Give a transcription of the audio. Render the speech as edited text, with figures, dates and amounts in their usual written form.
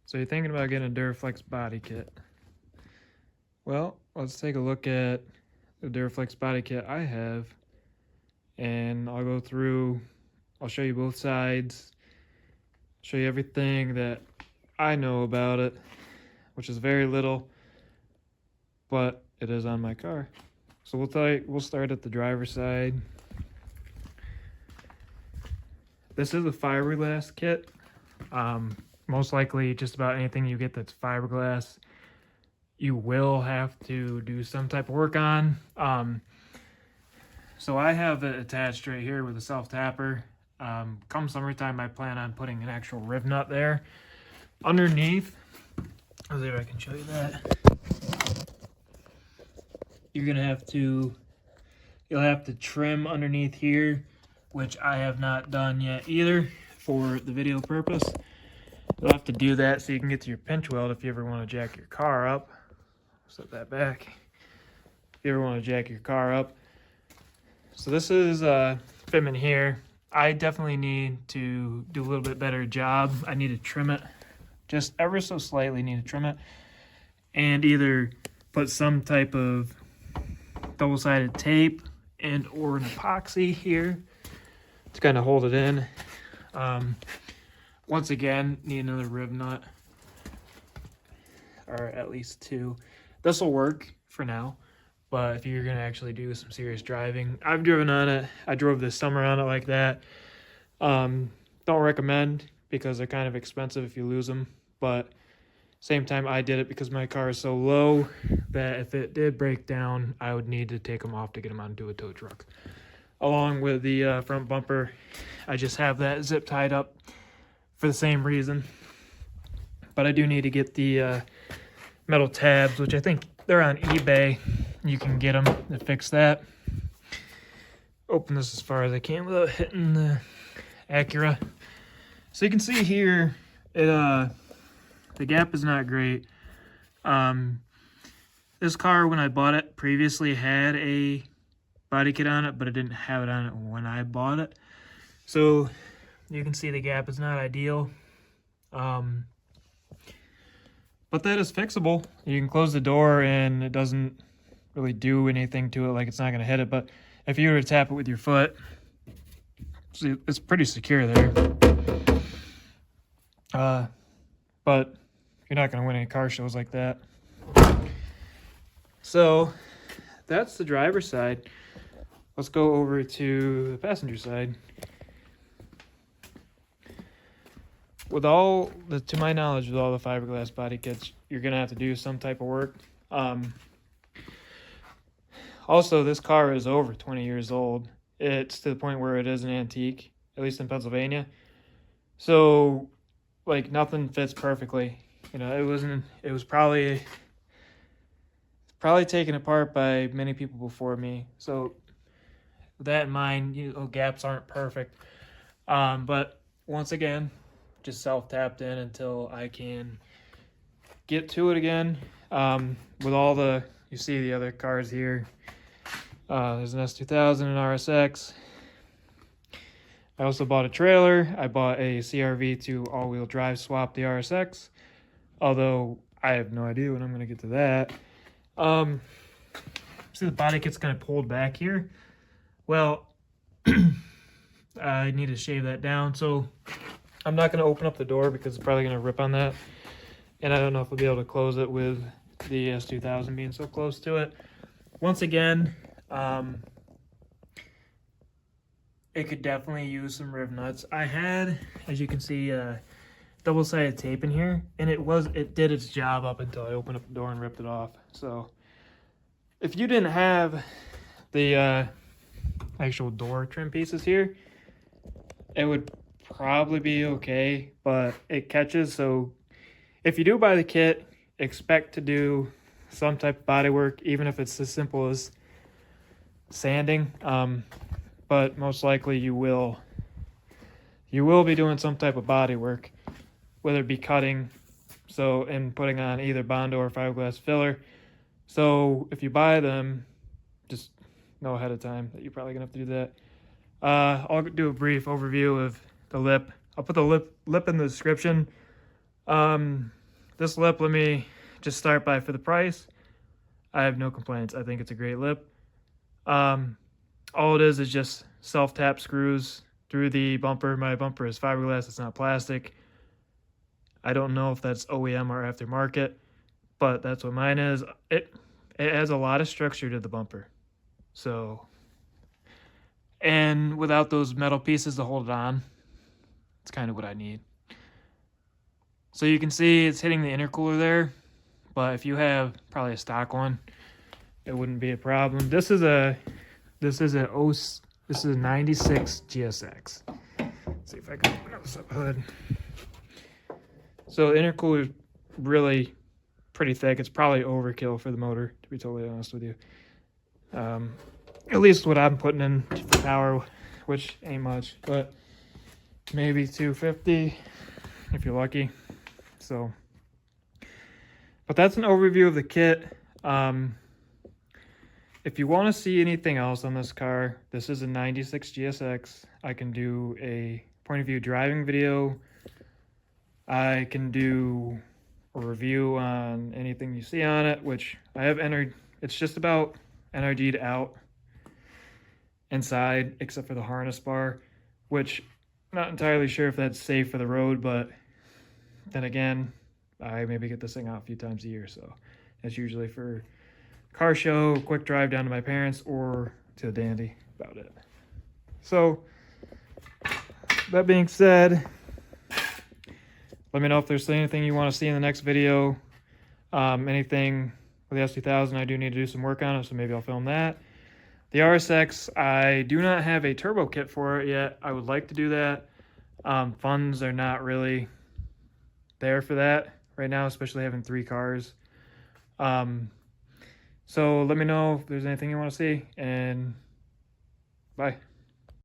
So you're thinking about getting a Duraflex body kit. Well, let's take a look at the Duraflex body kit I have, and I'll go through, I'll show you both sides, show you everything that I know about it, which is very little, but it is on my car. So we'll start at the driver's side. This is a fiberglass kit. Most likely just about anything you get that's fiberglass, you will have to do some type of work on. So I have it attached right here with a self-tapper. Come summertime, I plan on putting an actual rib nut there. Underneath, let's see if I can show you that. You'll have to trim underneath here, which I have not done yet either for the video purpose. You'll have to do that so you can get to your pinch weld if you ever want to jack your car up. Set that back. If you ever want to jack your car up. So this is fitment here. I definitely need to do a little bit better job. I need to trim it. Just ever so slightly need to trim it. And either put some type of double-sided tape and or an epoxy here to kind of hold it in. Once again, need another rib nut, or at least two. This will work for now, but if you're gonna actually do some serious driving, I've driven on it. I drove this summer on it like that. Don't recommend because they're kind of expensive if you lose them, but same time I did it because my car is so low that if it did break down, I would need to take them off to get them onto a tow truck. Along with the front bumper, I just have that zip tied up for the same reason. But I do need to get the metal tabs, which I think they're on eBay. You can get them to fix that. Open this as far as I can without hitting the Acura. So you can see here, the gap is not great. This car, when I bought it, previously had a body kit on it, but it didn't have it on it when I bought it. So you can see the gap is not ideal. But that is fixable. You can close the door and it doesn't really do anything to it, like it's not going to hit it. But if you were to tap it with your foot, see, it's pretty secure there. But you're not going to win any car shows like that. So that's the driver's side. Let's go over to the passenger side. To my knowledge, with all the fiberglass body kits, you're going to have to do some type of work. Also, this car is over 20 years old. It's to the point where it is an antique, at least in Pennsylvania. So, like, nothing fits perfectly. You know, it was probably taken apart by many people before me. So, with that in mind, gaps aren't perfect. But once again, just self-tapped in until I can get to it again. With all you see the other cars here. There's an S2000 and RSX. I also bought a trailer. I bought a CRV to all-wheel drive swap the RSX. Although I have no idea when I'm going to get to that. See the body kit's kind of pulled back here. Well, I need to shave that down. So I'm not going to open up the door because it's probably going to rip on that. And I don't know if we'll be able to close it with the S2000 being so close to it. Once again, it could definitely use some rib nuts. I had, as you can see, double-sided tape in here, and it did its job up until I opened up the door and ripped it off. So if you didn't have the actual door trim pieces here, it would probably be okay, but it catches. So if you do buy the kit, expect to do some type of body work, even if it's as simple as sanding. But most likely you will be doing some type of body work, whether it be cutting and putting on either Bondo or fiberglass filler. So if you buy them, just know ahead of time that you're probably gonna have to do that. I'll do a brief overview of the lip. I'll put the lip in the description. this lip, let me just start by, for the price, I have no complaints. I think it's a great lip. All it is just self-tap screws through the bumper. My bumper is fiberglass, it's not plastic. I don't know if that's OEM or aftermarket, but that's what mine is. It has a lot of structure to the bumper. So, and without those metal pieces to hold it on, it's kind of what I need. So you can see it's hitting the intercooler there, but if you have probably a stock one, it wouldn't be a problem. This is a 96 GSX. Let's see if I can open up this up hood. So the intercooler is really pretty thick. It's probably overkill for the motor, to be totally honest with you. At least what I'm putting in for power, which ain't much, but maybe 250 if you're lucky. So, but that's an overview of the kit. If you want to see anything else on this car, this is a 96 GSX. I can do a point of view driving video. I can do a review on anything you see on it, which I have entered. It's just about NRG'd out inside, except for the harness bar, which I'm not entirely sure if that's safe for the road, but then again, I maybe get this thing out a few times a year, so it's usually for car show, quick drive down to my parents, or to the dandy, about it. So, that being said, let me know if there's anything you want to see in the next video. Anything with the S2000, I do need to do some work on it, so maybe I'll film that. The RSX, I do not have a turbo kit for it yet. I would like to do that. Funds are not really there for that right now, especially having 3 cars. So let me know if there's anything you want to see, and bye.